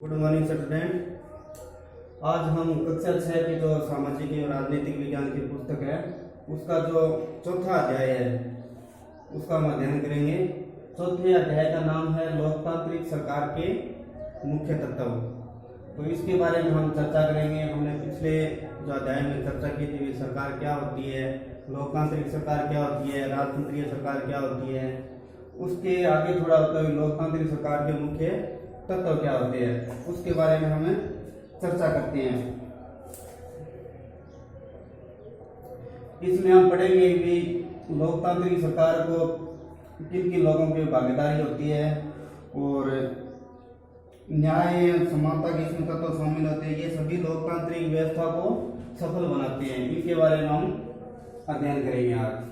Good morning student. आज हम कक्षा 6 की जो सामाजिक एवं राजनीतिक विज्ञान की पुस्तक है उसका जो चौथा अध्याय है उसका हम अध्ययन करेंगे। चौथे अध्याय का नाम है लोकतांत्रिक सरकार के मुख्य तत्व। तो इसके बारे में हम चर्चा करेंगे। हमने पिछले जो अध्याय में चर्चा की थी सरकार क्या होती है, लोकतांत्रिक सरकार क्या होती है, राजतंत्रीय सरकार क्या होती है। उसके आगे थोड़ा होता है लोकतांत्रिक सरकार के मुख्य तत्व क्या होते हैं, उसके बारे में हमें चर्चा करते हैं। इसमें हम पढ़ेंगे कि लोकतांत्रिक सरकार को किन किन लोगों की भागीदारी होती है और न्याय समानता के इसमें तत्व शामिल होते हैं। ये सभी लोकतांत्रिक व्यवस्था को सफल बनाते हैं। इनके बारे में हम अध्ययन करेंगे आज।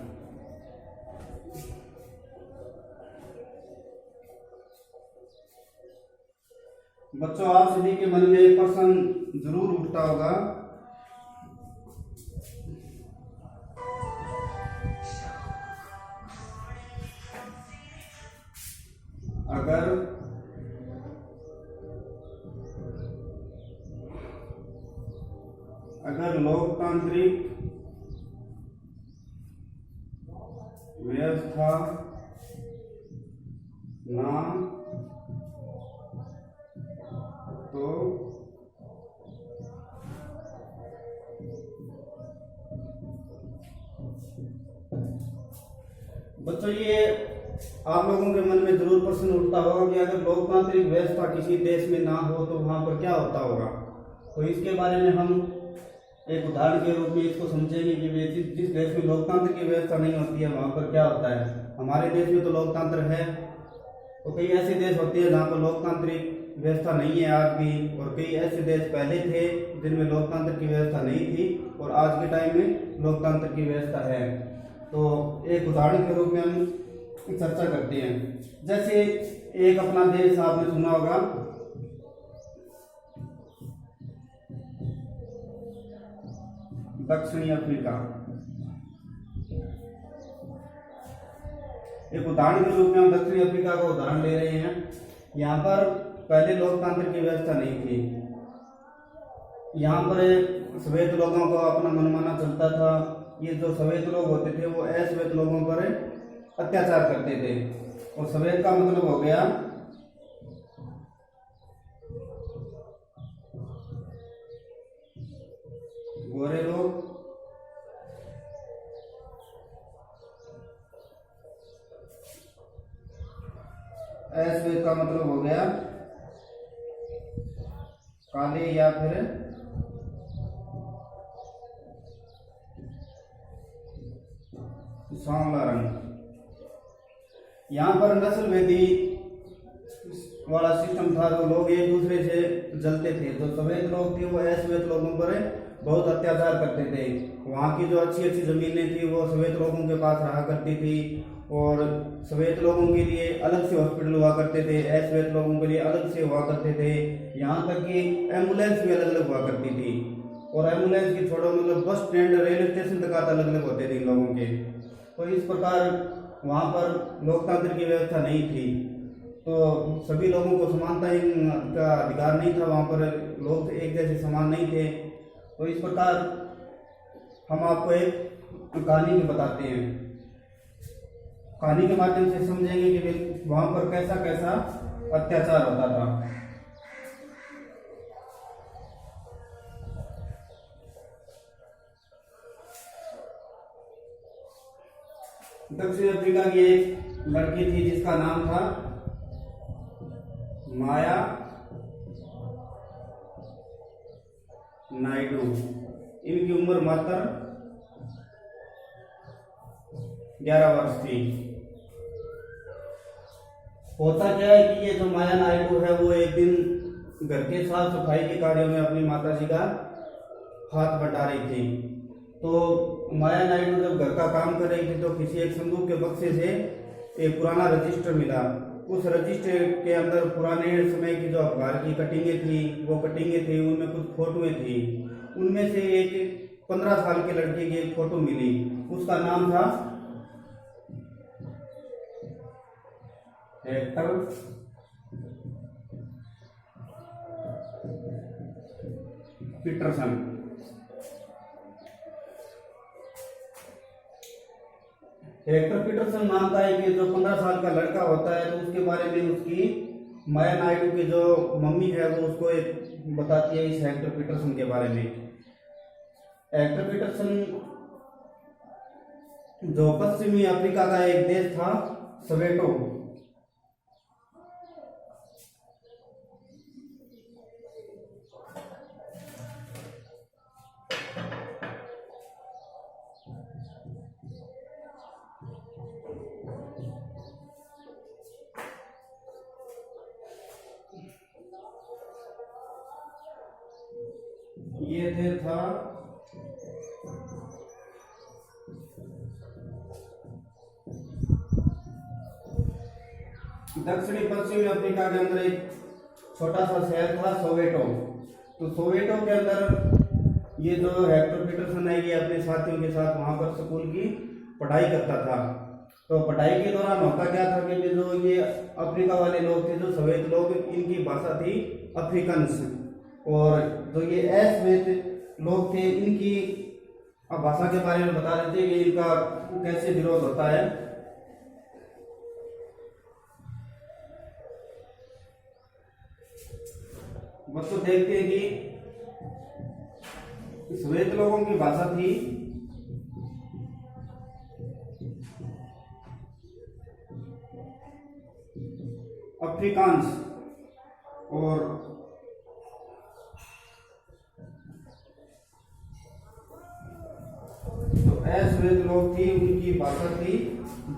बच्चों, आप सभी के मन में एक प्रश्न जरूर उठता होगा, अगर लोकतांत्रिक व्यवस्था ना तो बच्चों, ये आप लोगों के मन में जरूर प्रश्न उठता होगा कि अगर लोकतांत्रिक व्यवस्था किसी देश में ना हो तो वहां पर क्या होता होगा। तो इसके बारे में हम एक उदाहरण के रूप में इसको समझेंगे कि जिस देश में लोकतंत्र की व्यवस्था नहीं होती है वहां पर क्या होता है। हमारे देश में तो लोकतंत्र है, तो कई ऐसे देश होते हैं जहाँ पर लोकतांत्रिक व्यवस्था नहीं है आज भी, और कई ऐसे देश पहले थे जिनमें लोकतंत्र की व्यवस्था नहीं थी और आज के टाइम में लोकतंत्र की व्यवस्था है। तो एक उदाहरण के रूप में हम चर्चा करते हैं। जैसे एक अपना देश आपने सुना होगा, दक्षिणी अफ्रीका। एक उदाहरण के रूप में हम दक्षिणी अफ्रीका का उदाहरण ले रहे हैं। यहाँ पर पहले लोकतंत्र की व्यवस्था नहीं थी। यहाँ पर श्वेत लोगों को अपना मनमाना चलता था। ये जो श्वेत लोग होते थे वो अश्वेत लोगों पर अत्याचार करते थे। और श्वेत का मतलब हो गया गोरे लोग, अश्वेत का मतलब हो गया काले या फिर सांवला रंग। यहाँ पर नस्ल भेदी वाला सिस्टम था। जो लोग एक दूसरे से जलते थे। जो श्वेत लोग थे वो अश्वेत लोगों पर बहुत अत्याचार करते थे। वहाँ की जो अच्छी अच्छी जमीनें थी वो श्वेत लोगों के पास रहा करती थी और श्वेत लोगों के लिए अलग से हॉस्पिटल हुआ करते थे, अश्वेत लोगों के लिए अलग से हुआ करते थे। यहाँ तक कि एम्बुलेंस भी अलग अलग हुआ करती थी। और एम्बुलेंस की छोड़ो, मतलब बस स्टैंड, रेलवे स्टेशन तक अलग अलग होते थे इन लोगों के। तो इस प्रकार वहाँ पर लोकतंत्र की व्यवस्था नहीं थी। तो सभी लोगों को समानता का अधिकार नहीं था। वहाँ पर लोग एक जैसे समान नहीं थे। तो इस प्रकार हम आपको एक कहानी भी बताते हैं। कहानी के माध्यम से समझेंगे कि वहां पर कैसा कैसा अत्याचार होता था। दक्षिण अफ्रीका की एक लड़की थी जिसका नाम था माया नायडू। इनकी उम्र मात्र 11 वर्ष थी। होता क्या है कि ये जो माया नायडू है वो एक दिन घर के साफ सफाई के कार्यों में अपनी माताजी का हाथ बटा रही थी। तो माया नायडू जब घर का काम कर रही थी तो किसी एक संदूक के बक्से से एक पुराना रजिस्टर मिला। उस रजिस्टर के अंदर पुराने समय की जो अखबार की कटिंगें थी वो कटिंगें थी, उनमें कुछ फोटोएं थी। उनमें से एक 15 साल के लड़के की एक फोटो मिली। उसका नाम था हेक्टर पीटरसन। हेक्टर पीटरसन मानता है कि जो 15 साल का लड़का होता है तो उसके बारे में उसकी माया नायडू की जो मम्मी है वो उसको एक बताती है इस हेक्टर पीटरसन के बारे में। हेक्टर पीटरसन जो पश्चिमी अफ्रीका का एक देश था सवेटो, ये देश था दक्षिणी पश्चिमी अफ्रीका के अंदर एक छोटा सा शहर था सोवेटो। तो सोवेटो के अंदर ये जो हेक्टर पीटरसन है ये अपने साथियों के साथ वहां पर स्कूल की पढ़ाई करता था। तो पढ़ाई के दौरान होता क्या था कि जो ये अफ्रीका वाले लोग थे, जो सफेद लोग, इनकी भाषा थी अफ्रीकन्स, और जो ये अश्वेत लोग थे इनकी भाषा के बारे में बता देते हैं कि इनका कैसे विरोध होता है। बच्चों देखते हैं कि श्वेत लोगों की भाषा थी अफ्रीकांस, और जो अश्वेत लोग थी उनकी भाषा थी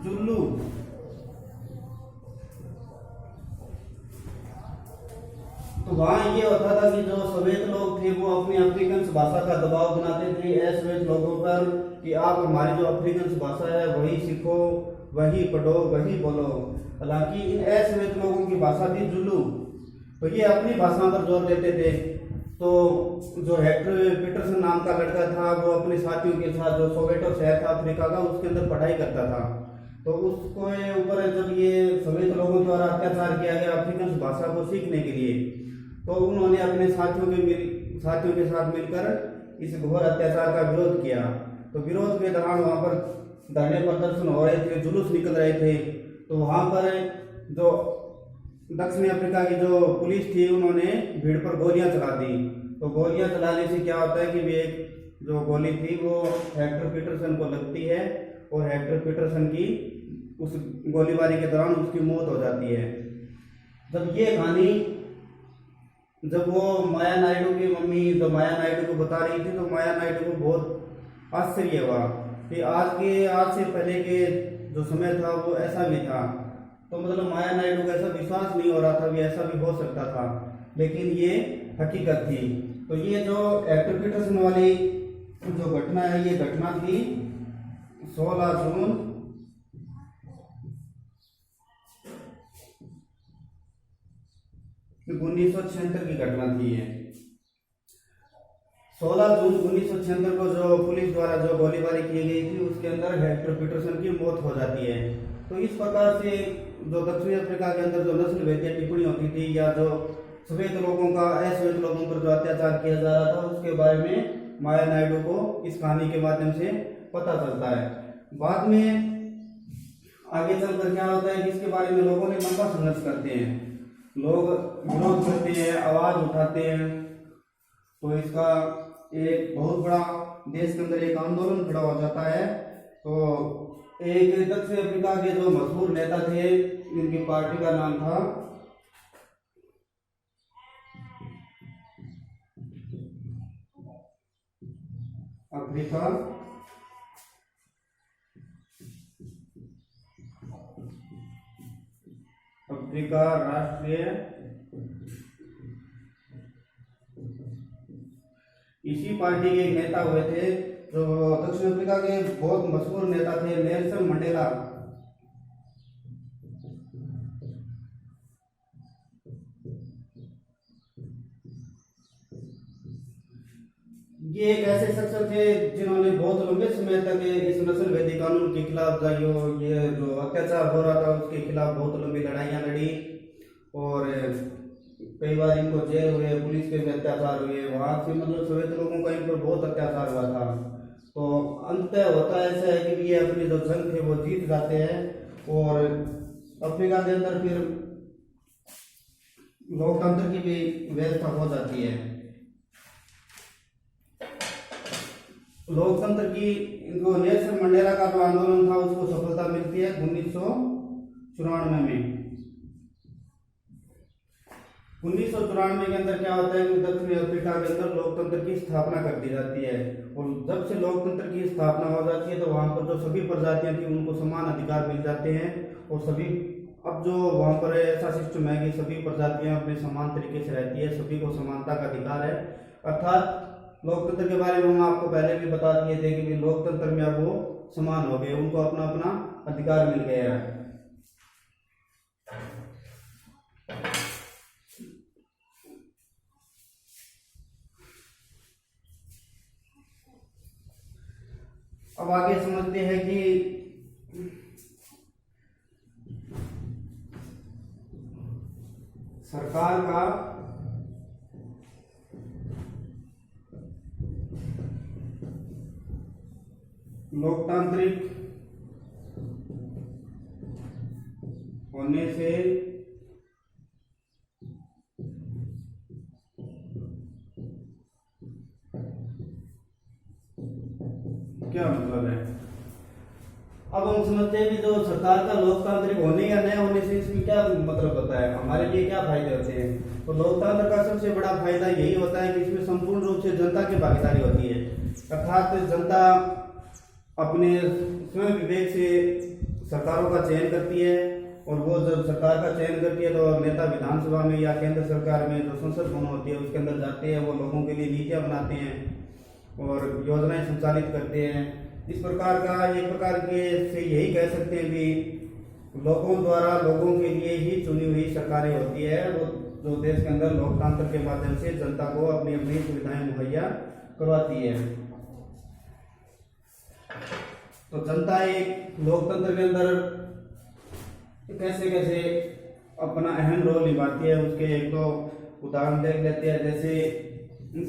जुल्लू। तो वहां ये होता था कि जो सफेद लोग थे वो अपनी अफ्रीकन भाषा का दबाव बनाते थे अश्वेत लोगों पर कि आप हमारी जो अफ्रीकन भाषा है वही सीखो, वही पढ़ो, वही बोलो। हालांकि इन अश्वेत लोगों की भाषा थी जुलू, तो ये अपनी भाषा पर जोर देते थे। तो जो हेक्टर पीटरसन नाम का लड़का था वो अपने साथियों के साथ जो सोवेटो शहर था अफ्रीका का उसके अंदर पढ़ाई करता था। तो उसको ऊपर जब ये सफेद लोगों द्वारा अत्याचार किया गया अफ्रीकन भाषा को सीखने के लिए, तो उन्होंने अपने साथियों के साथ मिलकर इस घोर अत्याचार का विरोध किया। तो विरोध के दौरान वहां पर धरने प्रदर्शन हो रहे थे, जुलूस निकल रहे थे। तो वहां पर जो दक्षिणी अफ्रीका की जो पुलिस थी उन्होंने भीड़ पर गोलियां चला दी। तो गोलियां चलाने से क्या होता है कि वे जो गोली थी वो हेक्टर पीटरसन को लगती है और हेक्टर पीटरसन की उस गोलीबारी के दौरान उसकी मौत हो जाती है। जब वो माया नायडू की मम्मी जो माया नायडू को बता रही थी, तो माया नायडू को बहुत आश्चर्य हुआ कि आज से पहले के जो समय था वो ऐसा भी था। तो मतलब माया नायडू को ऐसा विश्वास नहीं हो रहा था कि ऐसा भी हो सकता था, लेकिन ये हकीकत थी। तो ये जो हेक्टर पीटरसन वाली जो घटना है ये घटना थी 16 जून 1976 की घटना थी। ये 16 जून 1976 को जो पुलिस द्वारा जो गोलीबारी की गई थी उसके अंदर हेक्टर पीटरसन की मौत हो जाती है। तो इस प्रकार से जो दक्षिणी अफ्रीका के अंदर जो नस्ल भेदीय टिप्पणी होती थी या जो सफेद लोगों का अश्वेत लोगों पर जो अत्याचार किया जा रहा था उसके बारे में माया नायडू को इस कहानी के माध्यम से पता चलता है। बाद में आगे चलकर क्या होता है कि इसके बारे में लोगों ने लंबा संघर्ष करते हैं, लोग विरोध करते हैं, आवाज उठाते हैं। तो इसका एक बहुत बड़ा देश के अंदर एक आंदोलन खड़ा हो जाता है। तो एक दक्षिण अफ्रीका के जो मशहूर नेता थे इनकी पार्टी का नाम था अफ्रीका राष्ट्रीय, इसी पार्टी के एक नेता हुए थे जो दक्षिण अफ्रीका के बहुत मशहूर नेता थे नेल्सन मंडेला। ये एक ऐसे शख्स थे जिन्होंने बहुत लंबे समय तक इस नस्ल भेदी कानून के खिलाफ ये जो अत्याचार हो रहा था उसके खिलाफ बहुत लंबी लड़ाइयां लड़ी और कई बार इनको जेल हुए, पुलिस के भी अत्याचार हुए, वहाँ से मतलब सोवियत लोगों का इन पर बहुत अत्याचार हुआ था। तो अंततः होता ऐसा है कि ये अपनी जो जंग थे वो जीत जाते हैं और अफ्रीका के अंदर फिर लोकतंत्र की भी व्यवस्था हो जाती है। लोकतंत्र की जो नेल्सन मंडेला का जो आंदोलन था उसको सफलता मिलती है 1994 में। 1994 के अंदर क्या होता है कि दक्षिण अफ्रीका के अंदर लोकतंत्र की स्थापना कर दी जाती है और जब से लोकतंत्र की स्थापना हो जाती है तो वहां पर जो सभी प्रजातियां थी उनको समान अधिकार मिल जाते हैं और सभी अब जो वहां पर ऐसा सिस्टम है कि सभी प्रजातियां अपने समान तरीके से रहती है, सभी को समानता का अधिकार है। अर्थात लोकतंत्र के बारे में हम आपको पहले भी बता दिए थे कि लोकतंत्र में अब वो समान हो गए, उनको अपना अपना अधिकार मिल गया है। अब आगे समझते हैं कि सरकार का लोकतांत्रिक होने से क्या मतलब है। अब हम समझते हैं कि जो सरकार का लोकतांत्रिक होने या न होने से इसमें क्या मतलब होता है, हमारे लिए क्या फायदे होते हैं। तो लोकतंत्र का सबसे बड़ा फायदा यही होता है कि इसमें संपूर्ण रूप से जनता की भागीदारी होती है। अर्थात जनता अपने स्वयं विवेक से सरकारों का चयन करती है और वो जब सरकार का चयन करती है तो नेता विधानसभा में या केंद्र सरकार में जो संसद भवन होती है उसके अंदर जाते हैं, वो लोगों के लिए नीतियां बनाते हैं और योजनाएं संचालित करते हैं। इस प्रकार का एक प्रकार के से यही कह सकते हैं कि लोगों द्वारा लोगों के लिए ही चुनी हुई सरकारें होती है, वो जो देश के अंदर लोकतंत्र के माध्यम से जनता को अपनी अपनी सुविधाएं मुहैया करवाती है। तो जनता एक लोकतंत्र के अंदर कैसे कैसे अपना अहम रोल निभाती है उसके एक तो उदाहरण देख लेते हैं। जैसे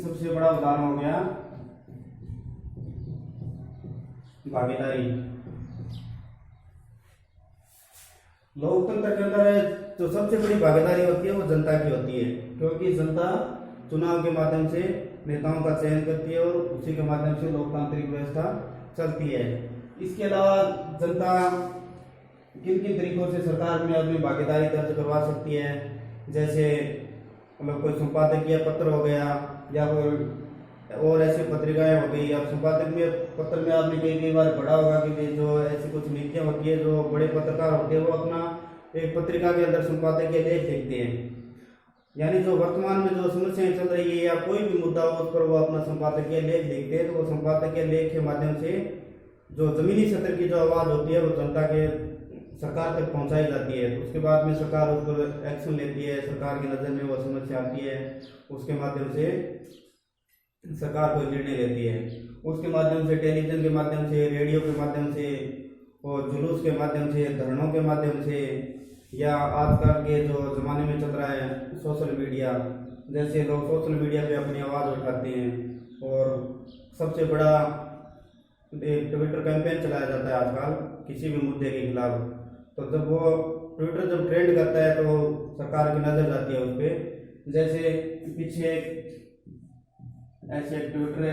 सबसे बड़ा उदाहरण हो गया भागीदारी। लोकतंत्र के अंदर जो सबसे बड़ी भागीदारी होती है वो जनता की होती है, क्योंकि जनता चुनाव के माध्यम से नेताओं का चयन करती है और उसी के माध्यम से लोकतांत्रिक व्यवस्था चलती है। इसके अलावा जनता किन किन तरीकों से सरकार में अपनी भागीदारी दर्ज करवा सकती है, जैसे मतलब कोई संपादकीय पत्र हो गया या कोई और ऐसी पत्रिकाएं हो गई। अब संपादकीय पत्र में आपने कई बार पढ़ा होगा कि जो ऐसी कुछ नीतियां होती है, जो बड़े पत्रकार होते हैं वो अपना एक पत्रिका के अंदर संपादकीय लेख लिखते हैं, यानी जो वर्तमान में जो समस्याएं चल रही है या कोई भी मुद्दा हो उस पर वो अपना संपादकीय लेख लिखते हैं। तो वो संपादकीय लेख के माध्यम से जो जमीनी स्तर की जो आवाज होती है वो जनता के सरकार तक पहुंचाई जाती है। तो उसके बाद में सरकार उस पर एक्शन लेती है, सरकार की नज़र में वो समस्या आती है, उसके माध्यम से सरकार कोई निर्णय लेती है। उसके माध्यम से टेलीविजन के माध्यम से, रेडियो के माध्यम से और जुलूस के माध्यम से, धरनों के माध्यम से, या आजकल के जो ज़माने में चल रहा है सोशल मीडिया, जैसे लोग सोशल मीडिया पे अपनी आवाज़ उठाते हैं और सबसे बड़ा ट्विटर कैंपेन चलाया जाता है आजकल किसी भी मुद्दे के खिलाफ। तो जब वो ट्विटर जब ट्रेंड करता है तो सरकार की नज़र जाती है उस पर। जैसे पीछे ऐसे ट्विटर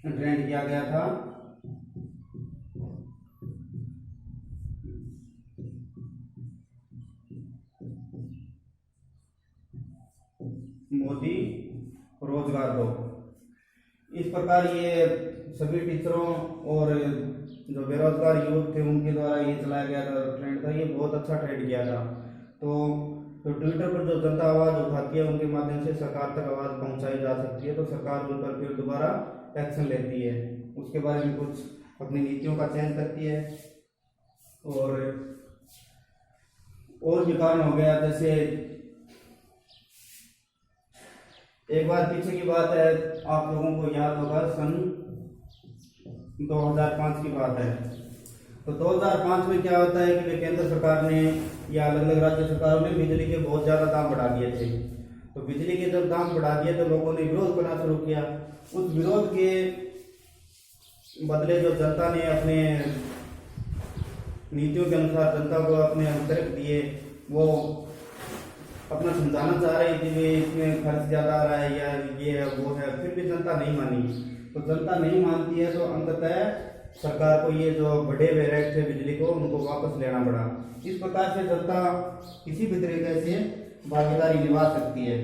ट्रेंड किया गया था, मोदी रोजगार दो। इस प्रकार ये सभी टीचरों और जो बेरोजगार युवक थे उनके द्वारा ये चलाया गया था ट्रेंड था। ये बहुत अच्छा ट्रेंड किया था। तो ट्विटर पर जो जनता आवाज़ उठाती है उनके माध्यम से सरकार तक आवाज़ पहुंचाई जा सकती है। तो सरकार उन पर फिर दोबारा एक्शन लेती है, उसके बारे में कुछ अपनी नीतियों का चयन करती है। और भी कारण हो गया, जैसे एक बार पीछे की बात है, आप लोगों को याद होगा सन 2005 की बात है। तो 2005 में क्या होता है कि वे केंद्र सरकार ने या अलग अलग राज्य सरकारों ने बिजली के बहुत ज़्यादा दाम बढ़ा दिए थे। तो बिजली के जब दाम बढ़ा दिए तो लोगों ने विरोध करना शुरू किया। उस विरोध के बदले जो जनता ने अपने नीतियों के अनुसार जनता को अपने अंतरिक्ष दिए, वो अपना समझाना चाह रही थी कि इसमें खर्च ज़्यादा आ रहा है या ये है वो है, फिर भी जनता नहीं मानी। तो जनता नहीं मानती है तो अंततः सरकार को ये जो बढ़े हुए रेट थे बिजली को उनको वापस लेना पड़ा। इस प्रकार से जनता किसी भी तरीके से भागीदारी निभा सकती है।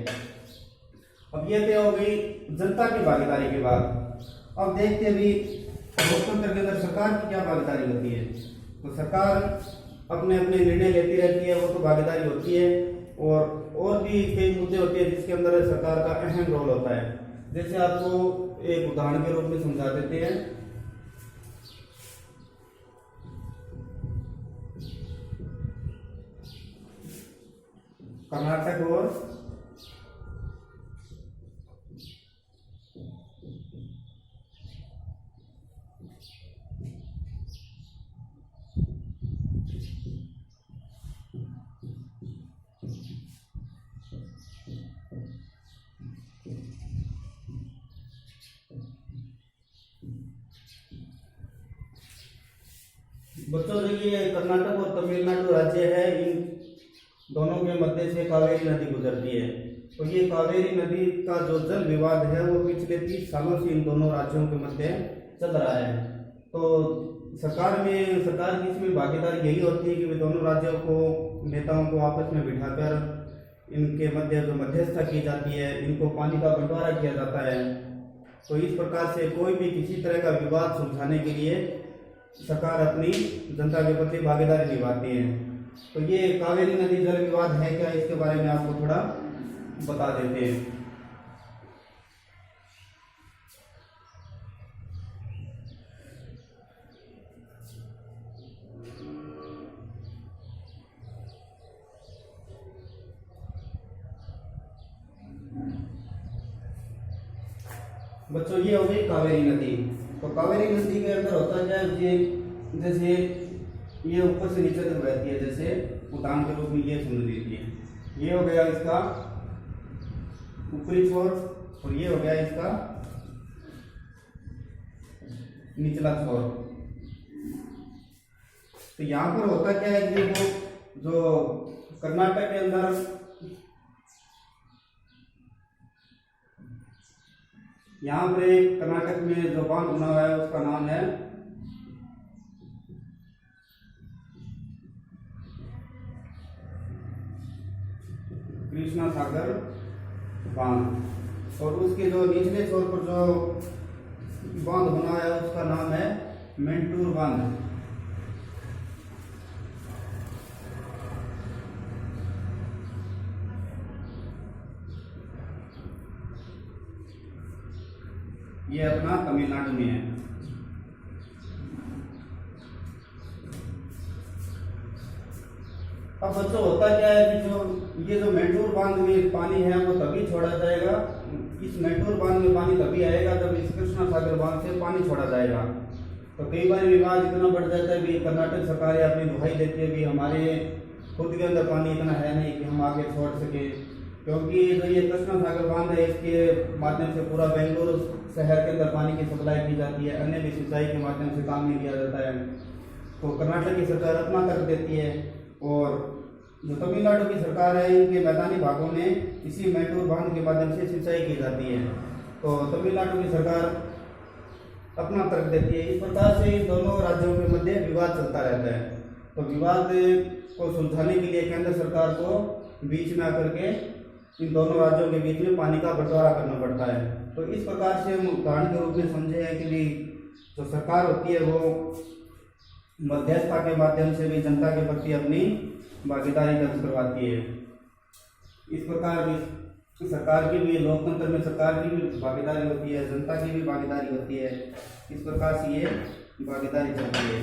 अब ये तो हो गई जनता की भागीदारी के बाद। अब देखते हैं भी लोकतंत्र के अंदर सरकार की क्या भागीदारी होती है। तो सरकार अपने अपने निर्णय लेती रहती है, वो तो भागीदारी होती है। और भी कई मुद्दे होते हैं जिसके अंदर सरकार का अहम रोल होता है। जैसे आपको एक उदाहरण के रूप में समझा देते हैं। कर्नाटक और बच्चों, देखिए कर्नाटक और तमिलनाडु राज्य है, इन दोनों के मध्य से कावेरी नदी गुजरती है। तो ये कावेरी नदी का जो जल विवाद है वो पिछले 30 सालों से इन दोनों राज्यों के मध्य चल रहा है। तो सरकार की इसमें भागीदारी यही होती है कि वे दोनों राज्यों को नेताओं को आपस में बिठाकर इनके मध्य जो मध्यस्थता की जाती है, इनको पानी का बंटवारा किया जाता है। तो इस प्रकार से कोई भी किसी तरह का विवाद सुलझाने के लिए सरकार अपनी जनता के प्रति भागीदारी निभाती है। तो ये कावेरी नदी जल विवाद है क्या, इसके बारे में आपको थोड़ा बता देते हैं। बच्चों, ये हो गई कावेरी नदी। तो कावेरी नदी के अंदर होता क्या है, ये जैसे ये ऊपर से नीचे तक बहती है, जैसे उदाहरण के रूप में ये समझ लीजिए। ये हो गया इसका ऊपरी छोर और ये हो गया इसका निचला छोर। तो यहाँ पर होता क्या है कि वो जो कर्नाटक के अंदर यहाँ पर एक कर्नाटक में जो बांध बना हुआ है उसका नाम है कृष्णा सागर बांध, और उसके जो निचले छोर पर जो बांध बना है उसका नाम है मेंटूर बांध। ये अपना तमिलनाडु में है। अब बच्चों, होता क्या है कि ये जो मेंटूर बांध में पानी है वो तभी छोड़ा जाएगा, इस मेंटूर बांध में पानी तभी आएगा जब इस कृष्णा सागर बांध से पानी छोड़ा जाएगा। तो कई बार विवाद इतना बढ़ जाता है कि कर्नाटक सरकार अपनी दुहाई देती है कि हमारे खुद के अंदर पानी इतना है नहीं कि हम आगे छोड़ सके, क्योंकि जो ये कृष्णा सागर बांध है इसके माध्यम से पूरा बेंगलुरु शहर के अंदर पानी की सप्लाई की जाती है, अन्य भी सिंचाई के माध्यम से काम नहीं किया जाता है। तो कर्नाटक की सरकार अपना कर देती है, और जो तमिलनाडु की सरकार है इनके मैदानी भागों में इसी मेंटूर बांध के माध्यम से सिंचाई की जाती है। तो तमिलनाडु की सरकार अपना तर्क देती है। इस प्रकार से इन दोनों राज्यों के मध्य विवाद चलता रहता है। तो विवाद को सुलझाने के लिए केंद्र सरकार को बीच में आकर के इन दोनों राज्यों के बीच में पानी का बंटवारा करना पड़ता है। तो इस प्रकार से हम उदाहरण के रूप में समझे हैं कि जो सरकार होती है वो मध्यस्थता के माध्यम से भी जनता के प्रति अपनी भागीदारी दर्ज करवाती है। इस प्रकार भी सरकार की भी, लोकतंत्र में सरकार की भी भागीदारी होती है, जनता की भी भागीदारी होती है। इस प्रकार से ये भागीदारी चलती है।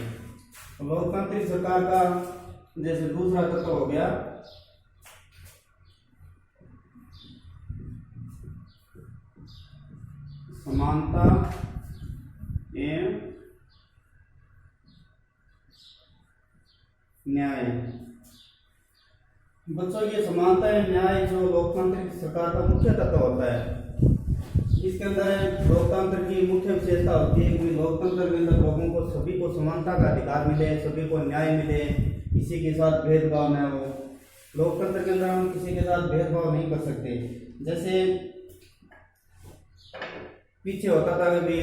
लोकतांत्रिक सरकार का जैसे दूसरा तत्व हो गया समानता एवं न्याय। बच्चों, ये समानता है न्याय जो लोकतांत्रिक सरकार का मुख्य तत्व होता है। इसके अंदर लोकतंत्र की मुख्य विशेषता होती है कि लोकतंत्र के अंदर लोगों को सभी को समानता का अधिकार मिले, सभी को न्याय मिले, किसी के साथ भेदभाव न हो। लोकतंत्र के अंदर हम किसी के साथ भेदभाव नहीं कर सकते। जैसे पीछे होता था कि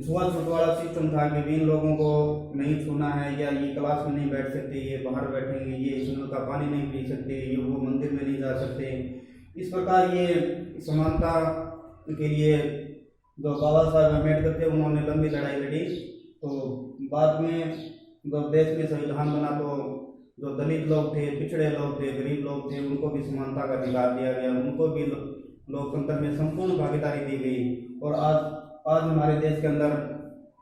छुआछूत वाला सिस्टम था कि इन लोगों को नहीं छूना है, या ये क्लास में नहीं बैठ सकते, ये बाहर बैठेंगे, ये इस नल का पानी नहीं पी सकते, ये वो मंदिर में नहीं जा सकते। इस प्रकार ये समानता के लिए जो बाबा साहब अम्बेडकर थे उन्होंने लंबी लड़ाई लड़ी। तो बाद में जब देश में संविधान बना तो जो दलित लोग थे, पिछड़े लोग थे, गरीब लोग थे, उनको भी समानता का अधिकार दिया गया, उनको भी लोकतंत्र में संपूर्ण भागीदारी दी गई। और आज हमारे देश के अंदर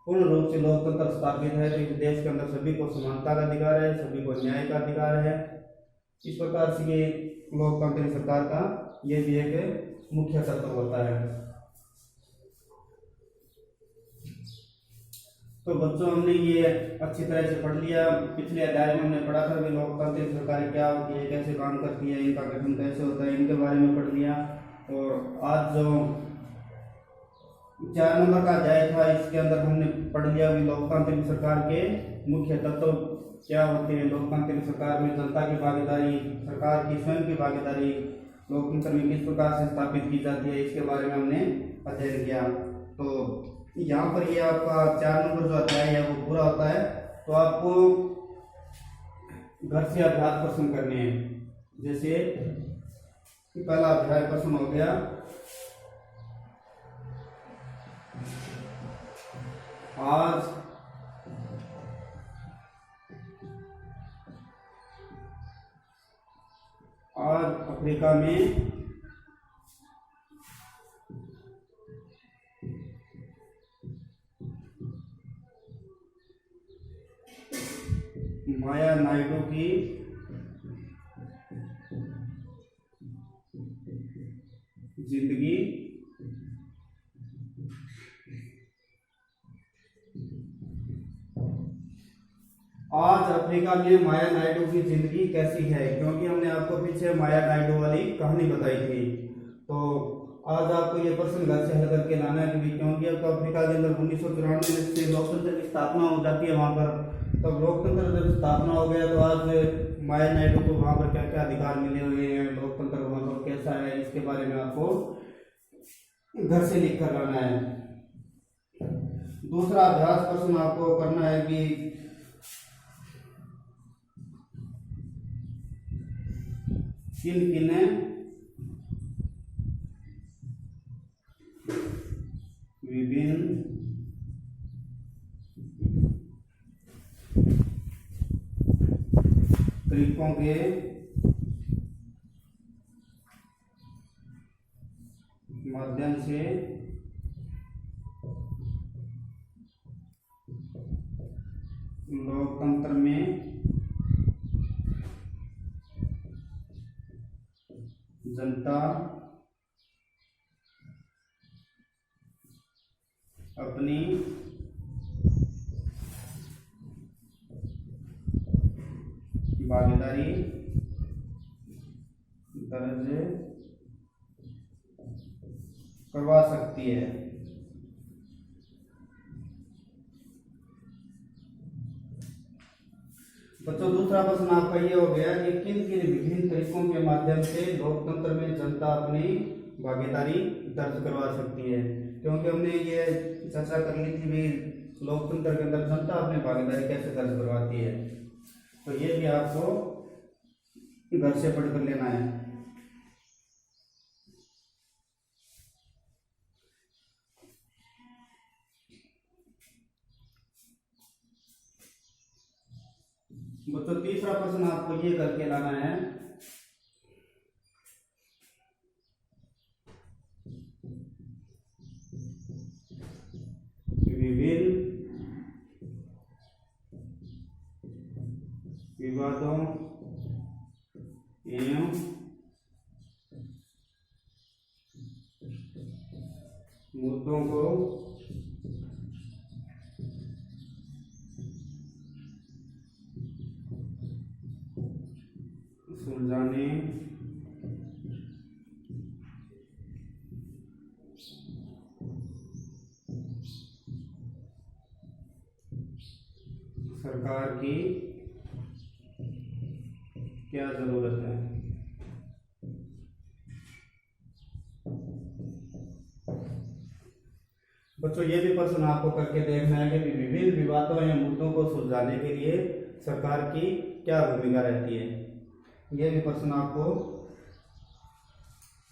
पूर्ण रूप से लोकतंत्र स्थापित है। तो इस देश के अंदर सभी को समानता का अधिकार है, सभी को न्याय का अधिकार है। इस प्रकार से ये लोकतांत्रिक सरकार का ये भी एक मुख्य तत्व होता है। तो बच्चों, हमने ये अच्छी तरह से पढ़ लिया। पिछले अध्याय में हमने पढ़ा था कि लोकतांत्रिक सरकारें क्या होती है, कैसे काम करती है, इनका गठन कैसे होता है, इनके बारे में पढ़ लिया। और आज जो 4 नंबर का अध्याय था, इसके अंदर हमने पढ़ लिया कि लोकतांत्रिक सरकार के मुख्य तत्व क्या होते हैं। लोकतांत्रिक सरकार में जनता की भागीदारी, सरकार की स्वयं की भागीदारी लोकतंत्र में किस प्रकार से स्थापित की जाती है, इसके बारे में हमने अध्ययन किया। तो यहाँ पर ये आपका 4 नंबर जो अध्याय है वो पूरा होता है। तो आपको घर से अभ्यास प्रश्न करने हैं। जैसे पहला अध्याय प्रश्न हो गया, आज अफ्रीका में माया नायडू की जिंदगी आज अफ्रीका में माया नायडू की जिंदगी कैसी है। क्योंकि हमने आपको पीछे माया नायडू वाली कहानी बताई थी, तो आज आपको ये प्रश्न घर से हल करके लाना है कि क्योंकि अब अफ्रीका के अंदर 1994 से लोकतंत्र की स्थापना हो जाती है वहाँ पर। तब लोकतंत्र जब स्थापना हो गया तो आज माया नायडू को वहाँ पर क्या क्या अधिकार मिले हुए हैं, लोकतंत्र वहाँ पर कैसा है, इसके बारे में आपको घर से लिख कर लाना है। दूसरा अभ्यास प्रश्न आपको करना है कि किन किन विभिन्न तरीकों के माध्यम से लोकतंत्र में जनता अपनी भागीदारी दर्ज करवा सकती है। बच्चों, दूसरा प्रश्न आपका ये हो गया कि किन किन विभिन्न तरीकों के माध्यम से लोकतंत्र में जनता अपनी भागीदारी दर्ज करवा सकती है। क्योंकि हमने ये चर्चा कर ली थी भी लोकतंत्र के अंदर जनता अपनी भागीदारी कैसे दर्ज करवाती है। तो ये भी आपको घर से पढ़ कर लेना है। बच्चों, तीसरा प्रश्न आपको ये करके लाना है, विभिन्न विवादों एवं मुद्दों को सुलझाने सरकार की क्या जरूरत है। बच्चों ये भी प्रश्न आपको करके देखना है कि विभिन्न विवादों या मुद्दों को सुलझाने के लिए सरकार की क्या भूमिका रहती है। ये भी प्रश्न आपको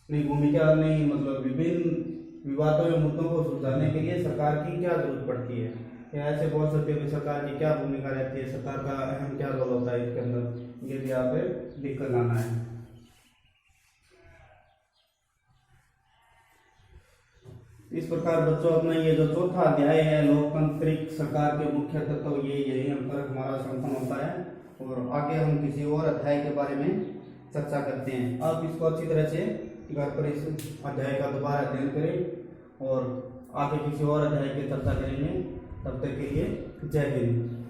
नहीं, भूमिका नहीं, मतलब विभिन्न विवादों या मुद्दों को सुलझाने के लिए सरकार की क्या जरूरत पड़ती है, या ऐसे बोल सकते हो कि सरकार की क्या भूमिका रहती है, सरकार का अहम क्या रोल होता है इसके अंदर। ये भी आप लिख कर लाना है। इस प्रकार बच्चों अपना ये जो चौथा अध्याय है लोकतांत्रिक सरकार के मुख्य तत्व, ये यही अंतर हमारा संपन्न होता है। और आगे हम किसी और अध्याय के बारे में चर्चा करते हैं। आप इसको अच्छी तरह से घर पर इस अध्याय का दोबारा अध्ययन करें और आगे किसी और अध्याय की चर्चा करेंगे। तब तक के लिए जय हिंद।